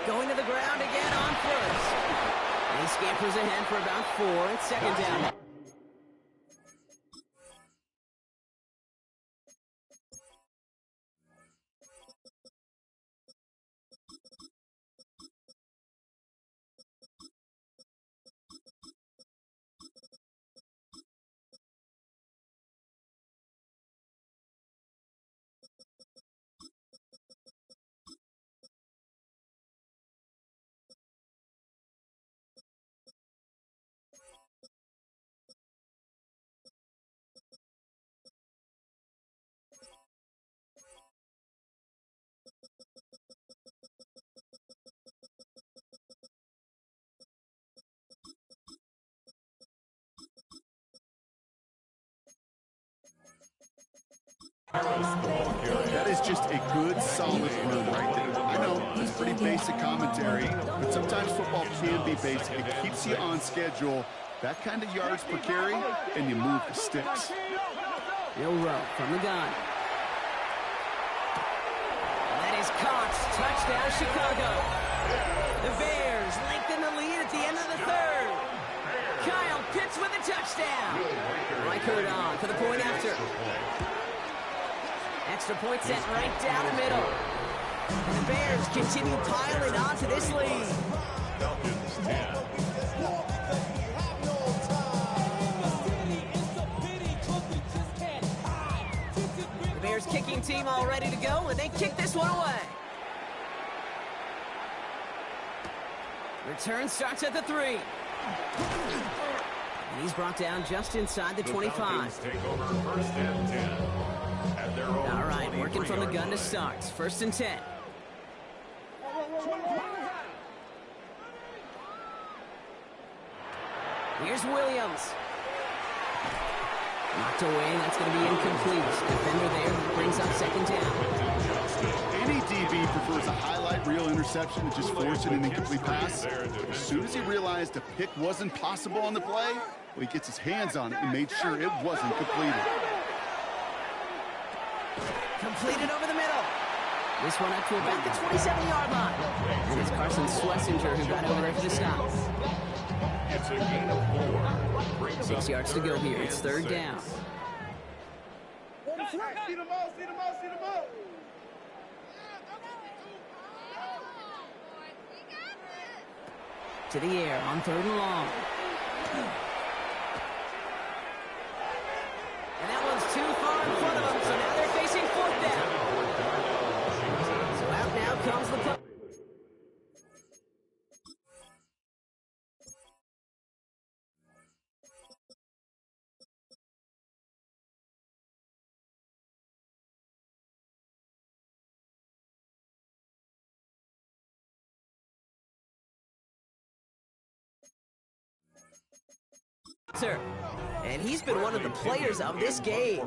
Speaker 3: Going to the ground again on 1st. And he scampers ahead for about 4. It's 2nd down.
Speaker 4: That is just a good, solid run right there. I know it's pretty basic commentary, but sometimes football can be basic. It keeps you on schedule. That kind of yards per carry, and you move the sticks.
Speaker 3: Milroe from the gun. That is caught. Touchdown, Chicago. The Bears lengthen the lead at the end of the 3rd. Kyle Pitts with a touchdown. Reichert on for the point after. Extra point set right down the middle. And the Bears continue piling on to this lead.
Speaker 2: Falcons 10.
Speaker 3: The Bears kicking team all ready to go, and they kick this one away. Return starts at the 3. And he's brought down just inside the 25.
Speaker 2: Falcons take over 1st and 10. At their own
Speaker 3: All right, working from the gun to
Speaker 2: 23-yard
Speaker 3: start. 1st and 10. Here's Williams. Knocked away. That's going to be incomplete. Defender there brings up 2nd down.
Speaker 4: Any DB prefers a highlight reel interception to just forcing an incomplete pass. As soon as he realized a pick wasn't possible on the play, well, he gets his hands on it and made sure it wasn't completed.
Speaker 3: Completed over the middle. This one up to about the 27-yard line. And it's Carson Schlesinger who got over there for the stop.
Speaker 2: It's a gain of 4.
Speaker 3: 6 yards to go here. It's 3rd down.
Speaker 5: See the ball, see the ball, see the ball.
Speaker 3: to the air on 3rd and long. And that one's too far in front of them, so now they're facing 4th down. So out now comes the punt. And he's been one of the players of this game.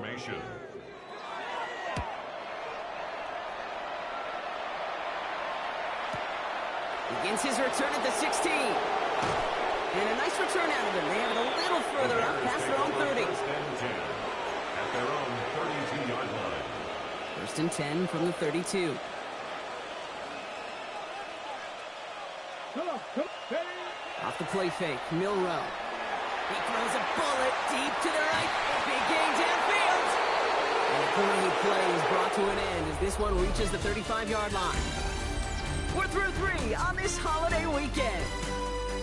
Speaker 3: Begins his return at the 16. And a nice return out of him. They have it a little further up past their own 30.
Speaker 2: At their own 32-yard line.
Speaker 3: 1st and 10 from the 32. Off the play fake, Milrow. He throws a bullet deep to the right. Big gain downfield. And the 48 play is brought to an end as this one reaches the 35-yard line. We're through 3 on this holiday weekend.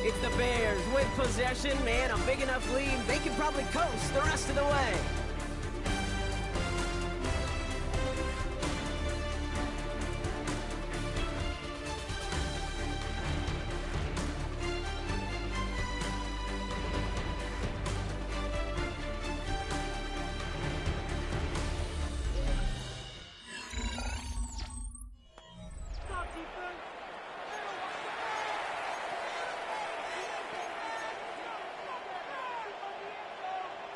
Speaker 3: It's the Bears with possession. Man, a big enough lead. They can probably coast the rest of the way.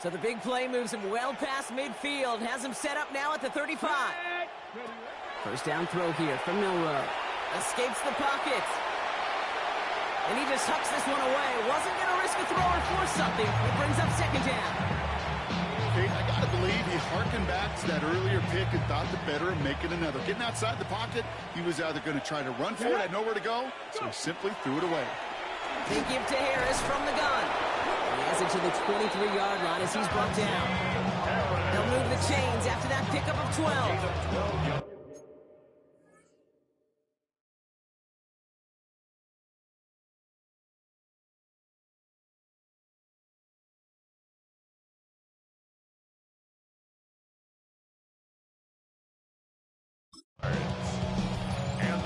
Speaker 3: So the big play moves him well past midfield. Has him set up now at the 35. 1st down throw here from Milrow. Escapes the pocket. And he just hucks this one away. Wasn't going to risk a throw or force something. It brings up 2nd down.
Speaker 4: Okay, I got to believe he harkened back to that earlier pick and thought the better of making another. Getting outside the pocket, he was either going to try to run for it, had nowhere to go, so he simply threw it away.
Speaker 3: They give to Harris from the gun. He has it to the 23-yard line as he's brought down. They'll move the chains after that pickup of 12.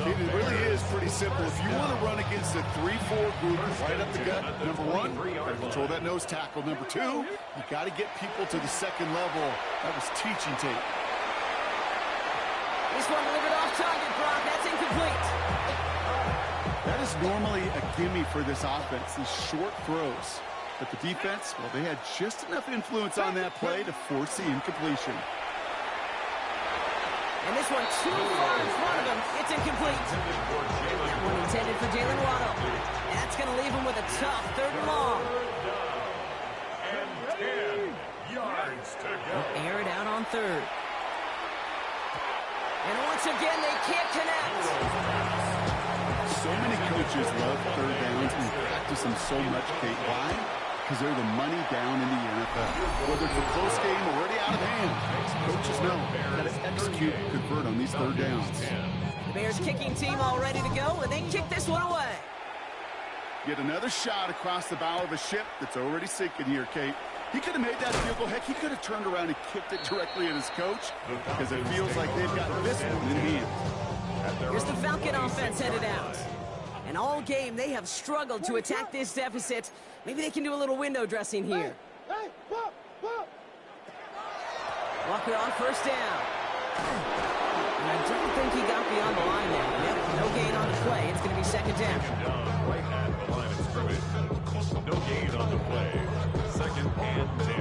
Speaker 4: It really is pretty simple. If you want to run against a 3-4 group right up the gut, number 1, control that nose tackle. Number 2, you got to get people to the 2nd level. That was teaching tape.
Speaker 3: This one delivered off target, Brock. That's incomplete.
Speaker 4: That is normally a gimme for this offense, these short throws. But the defense, well, they had just enough influence on that play to force the incompletion.
Speaker 3: And this one too far in front of him. It's incomplete. That one intended for Jalen Waddle. And that's going to leave him with a tough 3rd and long.
Speaker 2: And 10 yards to go.
Speaker 3: Air it out on 3rd. And once again, they can't connect.
Speaker 4: So many coaches love 3rd downs and practice them so much, Kate. Why? Because they're the money down in the NFL. Whether it's a close game or already out of hand, coaches know how to execute and convert on these 3rd downs.
Speaker 3: The Bears kicking team all ready to go, and they kick this one away.
Speaker 4: Get another shot across the bow of a ship that's already sinking here, Kate. He could have made that field goal. Heck, he could have turned around and kicked it directly at his coach because it feels like they've got this one in hand.
Speaker 3: Here's the Falcon offense headed out. And all game, they have struggled to attack this deficit. Maybe they can do a little window dressing here. Walker on 1st down. And I don't think he got beyond the line there. Yep, no gain on the play. It's going to be 2nd down.
Speaker 2: Right at the line of scrimmage. No gain on the play. 2nd and 10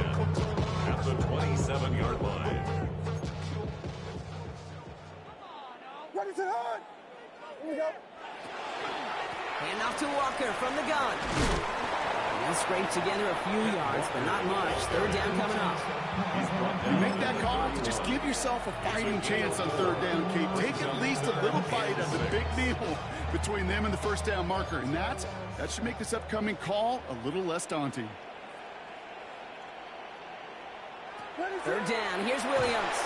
Speaker 2: at the 27-yard line.
Speaker 5: Ready to hard. Here we go.
Speaker 3: Hand off to Walker from the gun. He'll scrape together a few yards, but not much. 3rd down coming up.
Speaker 4: You make that call to just give yourself a fighting chance on 3rd down, Kate. Take at least a little bite of the big meal between them and the 1st down marker. And that should make this upcoming call a little less daunting.
Speaker 3: 3rd down. Here's Williams.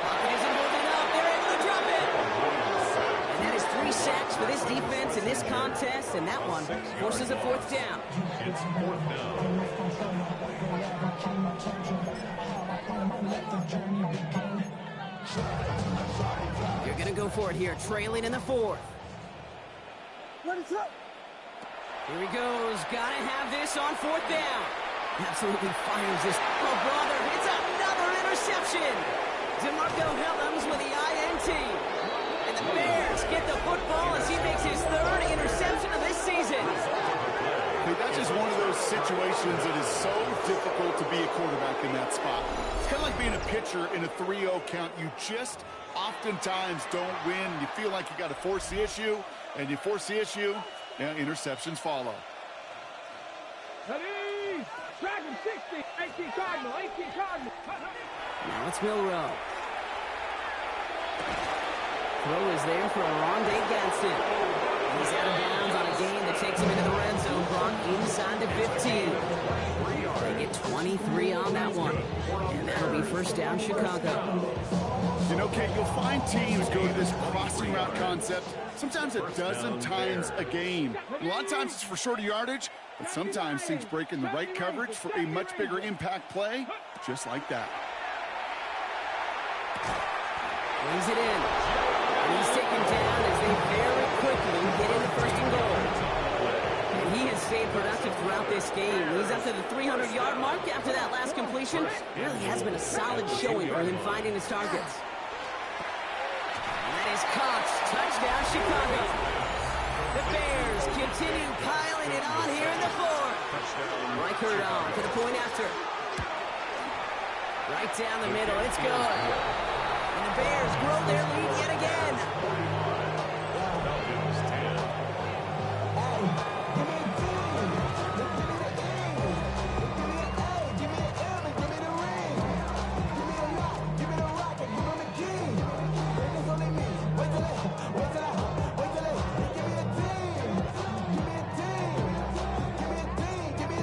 Speaker 3: Pocket isn't moving up. They're able to drop it. And that is 3 sacks for this defense points in this contest, and that one forces a fourth down.
Speaker 2: It's fourth down.
Speaker 3: You're going to go for it here, trailing in the fourth. Here he goes. Got to have this on fourth down. Absolutely fires this. Oh, brother, it's another interception. DeMarco Hellams with the INT. And the Bears get the football as he makes his third interception of this season.
Speaker 4: Hey, that's just one of those situations that is so difficult to be a quarterback in that spot. It's kind of like being a pitcher in a 3-0 count. You just oftentimes don't win. You feel like you got to force the issue, and you force the issue, and interceptions follow.
Speaker 5: Ready? Dragon 60. 18 Cardinal. 18 Cardinal.
Speaker 3: Now it's Milrow. Throw is there for Rondé Gadsden. He's out of bounds on a gain that takes him into the red zone. Brought inside the 15. They get 23 on that one. And that'll be first down, Chicago.
Speaker 4: You know, Kate, you'll find teams go to this crossing route concept sometimes a dozen times a game. A lot of times it's for shorter yardage, but sometimes teams break in the right coverage for a much bigger impact play, just like that.
Speaker 3: Brings it in. And he's taken down as they very quickly get into first and goal. And he has stayed productive throughout this game. He's up to the 300-yard mark after that last completion. It really has been a solid showing for him finding his targets. And that is caught. Touchdown, Chicago. The Bears continue piling it on here in the fourth. Reichert on to the point after. Right down the middle. It's good. And the Bears grow their lead yet again.
Speaker 2: Falcons 10.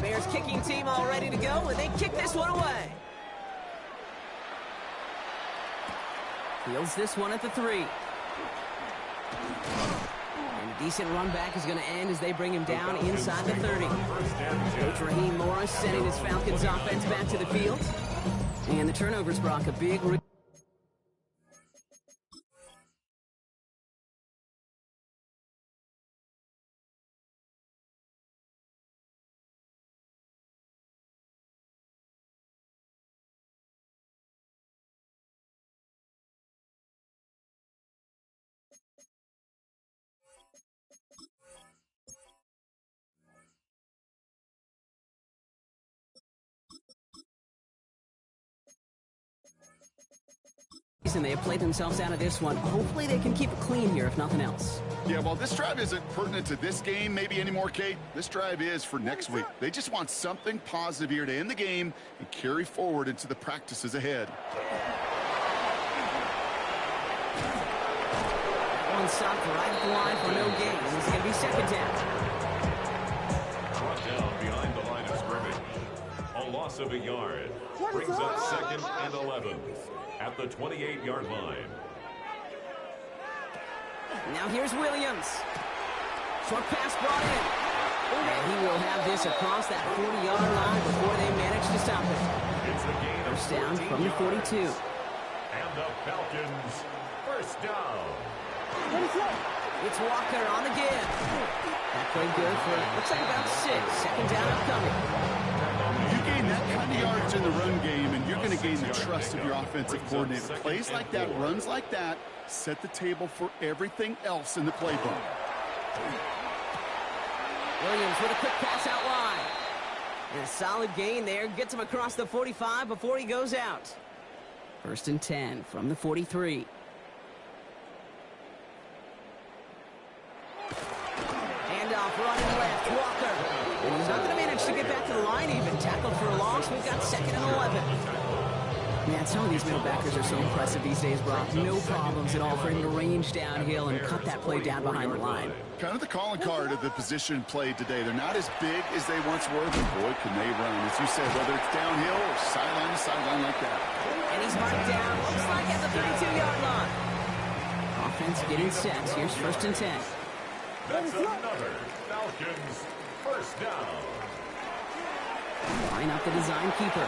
Speaker 3: Bears kicking team all ready to go, and they kick this one away. Fields this one at the 3. And a decent run back is going to end as they bring him down inside the 30. Coach Raheem Morris sending his Falcons offense back to the field. And the turnovers brought a big... And they have played themselves out of this one. Hopefully they can keep it clean here, if nothing else.
Speaker 4: Yeah, well, this drive isn't pertinent to this game maybe anymore, Kate. This drive is for next week. They just want something positive here to end the game and carry forward into the practices ahead.
Speaker 3: One stopped right at the line for no gain. It's going to be second down.
Speaker 2: Brought down behind the line of scrimmage. A loss of a yard. Brings up second and 11 at the 28-yard line.
Speaker 3: Now here's Williams. Short pass brought in. And he will have this across that 40-yard line before they manage to stop it.
Speaker 2: It's a gain of
Speaker 3: First down
Speaker 2: 14
Speaker 3: from the 42.
Speaker 2: yards. And the Falcons first down.
Speaker 3: It's Walker on the give. That played good for, looks like about 6. Second down upcoming.
Speaker 4: You gain that kind of yardage in the run game, and you're going to gain the trust of your offensive coordinator. Plays like that, runs like that, set the table for everything else in the playbook.
Speaker 3: Williams with a quick pass out wide. And a solid gain there. Gets him across the 45 before he goes out. First and 10 from the 43. Handoff running left. Walker. And he's not going to manage to get back to the line even. Tackled for a loss. We've got second and 11. Man, some of these middle backers are so impressive these days, Brock. No problems at all for him to range downhill and cut that play down behind the line.
Speaker 4: Kind of the calling card of the position played today. They're not as big as they once were, but boy, can they run. As you said, whether it's downhill or sideline to sideline like that.
Speaker 3: And he's marked down, looks like at the 32-yard line. Offense getting set. Here's first and 10.
Speaker 2: That's another Falcons first down.
Speaker 3: Line up the design keeper.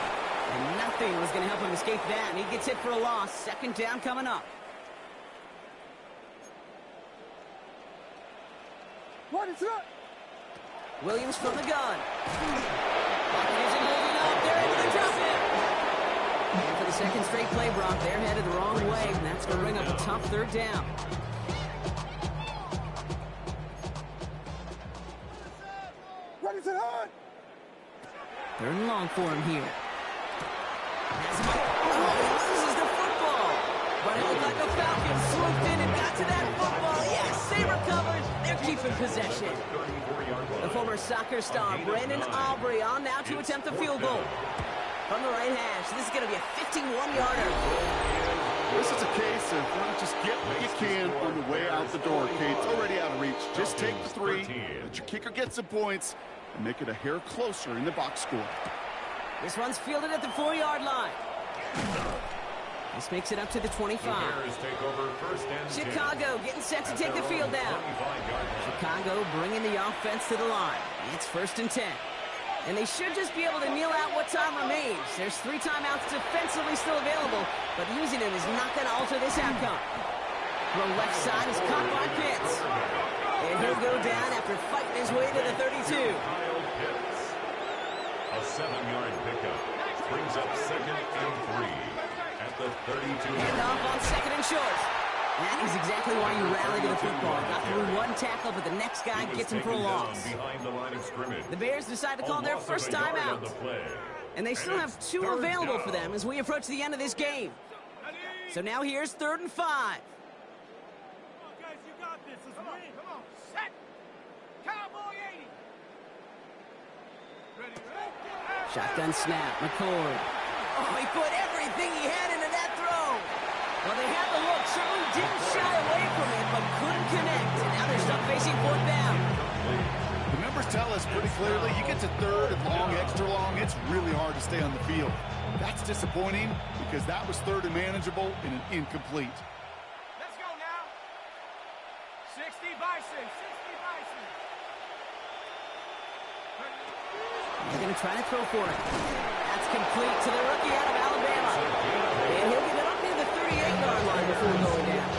Speaker 3: And nothing was going to help him escape that. And he gets hit for a loss. Second down coming up.
Speaker 5: What is up?
Speaker 3: Williams from the gun. Buccaneers are moving up. They're into the drop it. And for the second straight play, Brock, they're headed the wrong way. And that's going to bring up a tough third down.
Speaker 5: What is it on?
Speaker 3: Third and long for him here. He loses the football. But it looked like the Falcons swooped in and got to that football. Yes, they recovered. They're keeping possession. The former soccer star, Brandon Aubrey, on now to attempt the field goal. From the right hash, this is going to be a 51-yarder.
Speaker 4: This is a case of why don't just get what you can on the way out the door, Kate. It's already out of reach. Just take the 3, let your kicker get some points, and make it a hair closer in the box score.
Speaker 3: This one's fielded at the 4-yard line. This makes it up to the 25. Chicago getting set to take the field down. Chicago bringing the offense to the line. It's first and 10. And they should just be able to kneel out what time remains. There's 3 timeouts defensively still available, but using them is not going to alter this outcome. The left side is caught by Pitts. And he'll go down after fighting his way to the 32.
Speaker 2: A 7-yard pickup brings up second and 3 at the 32.
Speaker 3: And off on second and short. That is exactly why you rally to the football. Got through one tackle, but the next guy gets him for a loss. The Bears decide to call their first timeout. And they still have 2 available for them as we approach the end of this game. So now here's 3rd and 5.
Speaker 5: Come on, guys, you got this. Let's win. Come on, set. Cowboy 80. Ready, ready?
Speaker 3: Shotgun snap, McCord. Oh, he put everything he had into that throw. Well, they had the look, certainly didn't shy away from it, but couldn't connect. And now they're stuck facing 4th down.
Speaker 4: The numbers tell us pretty clearly, you get to 3rd and long, extra long, it's really hard to stay on the field. That's disappointing because that was 3rd and manageable and an incomplete.
Speaker 5: Let's go now. 60 Bison, 60 Bison.
Speaker 3: They're going to try to throw for it. That's complete to the rookie out of Alabama. And he'll get it up near the 38-yard line before going down.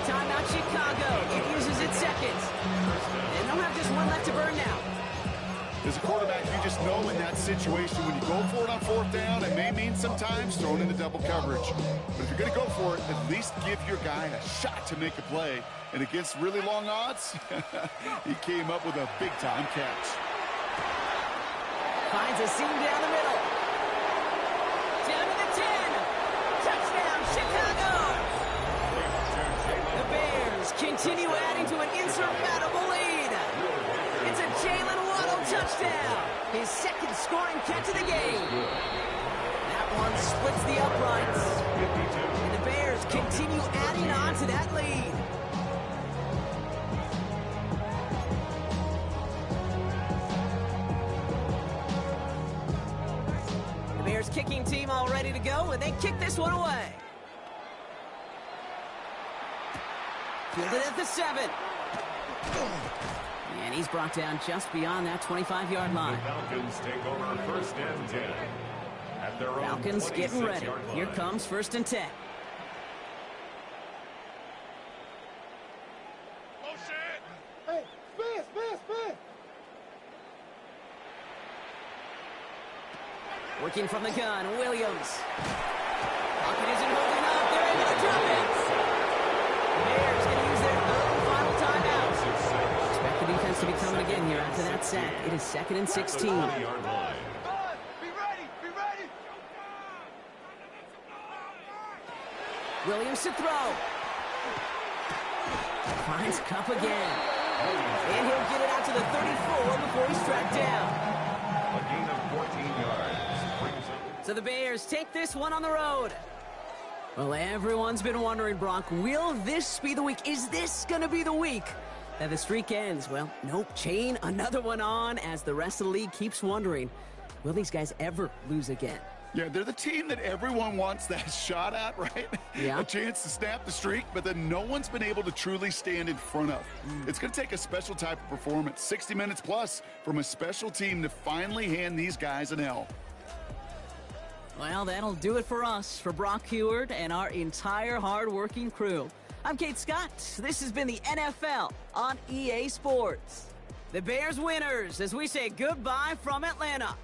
Speaker 3: Timeout Chicago. It uses its seconds. And they'll have just 1 left to burn now.
Speaker 4: As a quarterback, you just know in that situation when you go for it on 4th down, it may mean sometimes throwing in the double coverage. But if you're going to go for it, at least give your guy a shot to make a play. And against really long odds, he came up with a big-time catch.
Speaker 3: Finds a seam down the middle. Down to the 10. Touchdown, Chicago. The Bears continue adding to an insurmountable lead. It's a Jalen Waddle touchdown. His 2nd scoring catch of the game. That one splits the uprights. And the Bears continue adding on to that lead. Bears kicking team all ready to go, and they kick this one away. Fielded at the 7. And he's brought down just beyond that 25-yard line.
Speaker 2: The Falcons take over first and 10. At their own
Speaker 3: Falcons getting ready.
Speaker 2: 26-yard line.
Speaker 3: Here comes 1st and 10.
Speaker 5: Hey, spin, spin, spin.
Speaker 3: Working from the gun, Williams. Pocket isn't holding up. They're able to drop it. The Bears going to use their 3rd and final timeout. Expect the defense to be coming again here after that sack. It is 2nd and 16.
Speaker 2: 20-yard line.
Speaker 5: Be ready, be ready.
Speaker 3: Williams to throw. Finds Cup again. And he'll get it out to the 34 before he's tracked down.
Speaker 2: A gain of 14 yards. Brings up
Speaker 3: So the Bears take this one on the road. Well, everyone's been wondering, Brock, will this be the week? Is this going to be the week that the streak ends? Well, nope. Chain another one on as the rest of the league keeps wondering, will these guys ever lose again?
Speaker 4: Yeah, they're the team that everyone wants that shot at, right?
Speaker 3: Yeah.
Speaker 4: A chance to snap the streak, but then no one's been able to truly stand in front of. It's going to take a special type of performance, 60 minutes plus, from a special team to finally hand these guys an L.
Speaker 3: Well, that'll do it for us, for Brock Heward and our entire hard-working crew. I'm Kate Scott. This has been the NFL on EA Sports. The Bears winners as we say goodbye from Atlanta.